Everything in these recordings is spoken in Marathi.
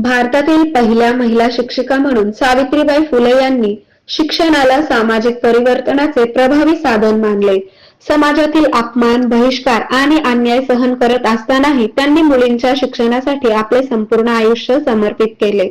भारतातील पहिल्या महिला शिक्षिका म्हणून सावित्रीबाई फुले यांनी शिक्षणाला सामाजिक परिवर्तनाचे प्रभावी साधन मानले. समाजातील अपमान, बहिष्कार आणि अन्याय सहन करत असतानाही त्यांनी मुलींच्या शिक्षणासाठी आपले संपूर्ण आयुष्य समर्पित केले.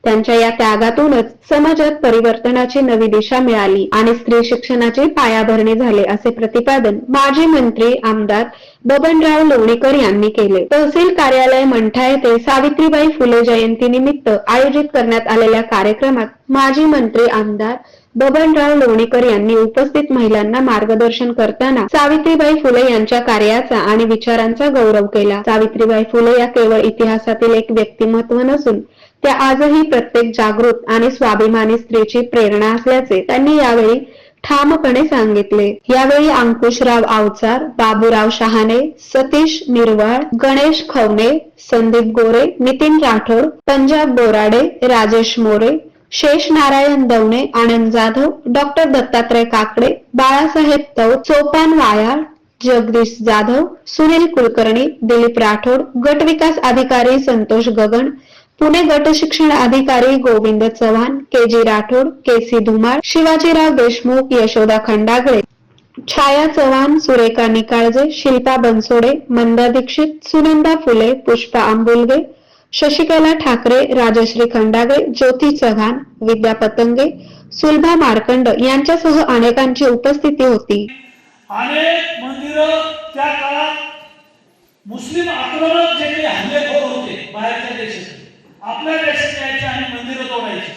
त्यांच्या या त्यागातूनच समाजात परिवर्तनाची नवी दिशा मिळाली आणि स्त्री शिक्षणाची पायाभरणी झाले, असे प्रतिपादन माजी मंत्री आमदार बबनराव लोणीकर यांनी केले. तहसील कार्यालय मंठा येथे सावित्रीबाई फुले जयंतीनिमित्त आयोजित करण्यात आलेल्या कार्यक्रमात माजी मंत्री आमदार बबनराव लोणीकर यांनी उपस्थित महिलांना मार्गदर्शन करताना सावित्रीबाई फुले यांच्या कार्याचा आणि विचारांचा गौरव केला. सावित्रीबाई फुले या केवळ इतिहासातील एक व्यक्तिमत्व नसून त्या आजही प्रत्येक जागृत आणि स्वाभिमानी स्त्रीची प्रेरणा असल्याचे त्यांनी यावेळी ठामपणे सांगितले. यावेळी अंकुशराव आवचार, बाबूराव शहाणे, सतीश निर्वाळ, गणेश खवणे, संदीप गोरे, नितीन राठोड, पंजाब बोराडे, राजेश मोरे, शेष नारायण दवणे, आनंद जाधव, डॉक्टर दत्तात्रय काकडे, बाळासाहेब तौर, सोपान वायाळ, जगदीश जाधव, सुनील कुलकर्णी, दिलीप राठोड, गट विकास अधिकारी संतोष गगन, पुणे गट शिक्षण अधिकारी गोविंद चव्हाण, के.जी. राठोड, के.सी. धुमाळ, शिवाजीराव देशमुख, यशोदा खंडागळे, छाया चव्हाण, सुरेखा निकाळजे, शिल्पा बनसोडे, मंदा दीक्षित, सुनंदा फुले, पुष्पा आंबुलगे, शशिकला ठाकरे, राजश्री खंडागळे, ज्योती चव्हाण, विद्या पतंगे, सुलभा मार्कंड यांच्यासह अनेकांची उपस्थिती होती. अनेक मंदिरं त्या काळात मुस्लिम आक्रमक जे काही हल्लेखोर होते बाहेरच्या देशात आपल्या देशात यायचे आणि मंदिरं तोडायची.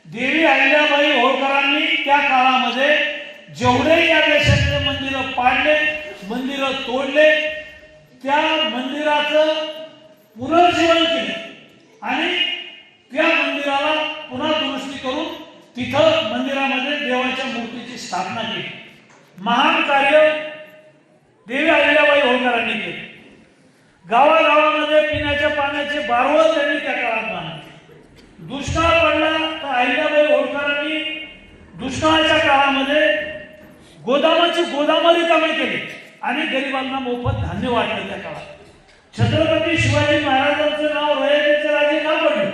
देवी अहिल्याबाई होळकरांनी त्या काळामध्ये जेवढे या देशातले मंदिरं पाडले, मंदिरं तोडले, त्या मंदिराचं पुनर्जीवन केलं आणि त्या मंदिराला पुन्हा दुरुस्ती करून तिथं मंदिरामध्ये देवाच्या मूर्तीची स्थापना केली. महान कार्य देवी अहिल्याबाई होळकरांनी केले. गावागावामध्ये पिण्याच्या पाण्याचे बारवळ त्यांनी त्या काळात बांधले. दुष्काळ पडला तर अहिल्याबाई होळकरांनी दुष्काळाच्या काळामध्ये गोदामाची गोदामं रिकामी केली आणि गरिबांना मोफत धान्य वाटलं. त्या काळात छत्रपती शिवाजी महाराजांचं नाव रयतेचे राजे का पडलं?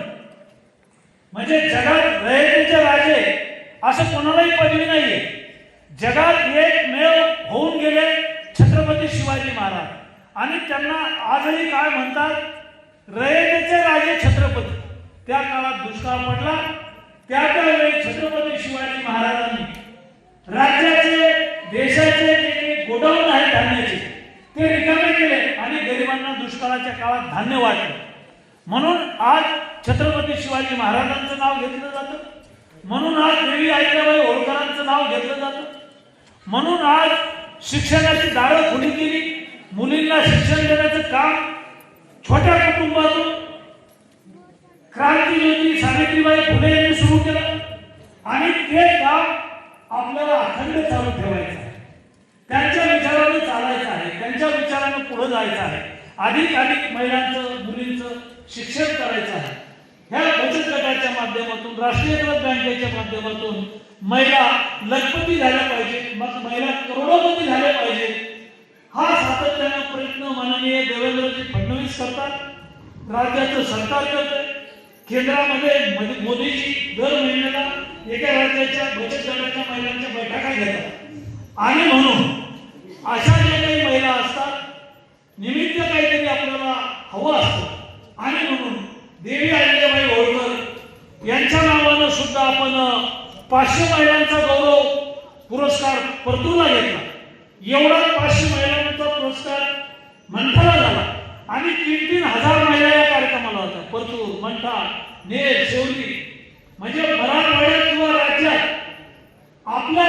म्हणजे जगात रयतेचे राजे असं कोणालाही पदवी नाहीये. जगात एकमेव होऊन गेले छत्रपती शिवाजी महाराज आणि त्यांना आजही काय म्हणतात, रयतेचे राजे छत्रपती. त्या काळात दुष्काळ पडला, त्यावेळी छत्रपती शिवाजी महाराजांनी राज्याचे देशाचे जे गोडाऊन आहेत धान्याचे ते रिकामे केले आणि गरिबांना दुष्काळाच्या काळात धान्य वाटले. म्हणून आज छत्रपती शिवाजी महाराजांचं नाव घेतलं जातं, म्हणून आज देवी अहिल्याबाई होळकरांचं नाव घेतलं जातं, म्हणून आज शिक्षणाची दारं खुली केली. मुलींना शिक्षण देण्याचं काम छोट्या कुटुंबातून क्रांतीज्योती सावित्रीबाई फुले यांनी सुरू केलं आणि ते काम आपल्याला अखंड चालू ठेवायचं आहे. त्यांच्या विचाराने चालायचं आहे, त्यांच्या विचाराने पुढे जायचं आहे. अधिक महिलांचं मुलींचं शिक्षण करायचं आहे. ह्या बचत गटाच्या माध्यमातून, राष्ट्रीयकृत बँकेच्या माध्यमातून महिला लखपती झाल्या पाहिजे, मग महिला करोडोपती झाल्या पाहिजे. हा सातत्याने प्रयत्न माननीय देवेंद्रजी फडणवीस करतात, राज्याचं सरकार करते. केंद्रामध्ये मोदीजी दर महिन्याला एका राज्याच्या बचत गटाच्या महिलांच्या बैठका घेतात आणि म्हणून अशा ज्या काही महिला असतात, निमित्त काहीतरी आपल्याला हवं असतं आणि म्हणून देवी अहिल्याबाई होळकर यांच्या नावानं सुद्धा आपण 500 महिलांचा गौरव पुरस्कार परतूरला घेतला. एवढा 500 महिलांचा पुरस्कार मंठाला झाला आणि 3,000 महिला या कार्यक्रमाला होत्या. परतूर, मंठा, नेर, शेवली म्हणजे मराठवाड्यात किंवा राज्यात आपल्या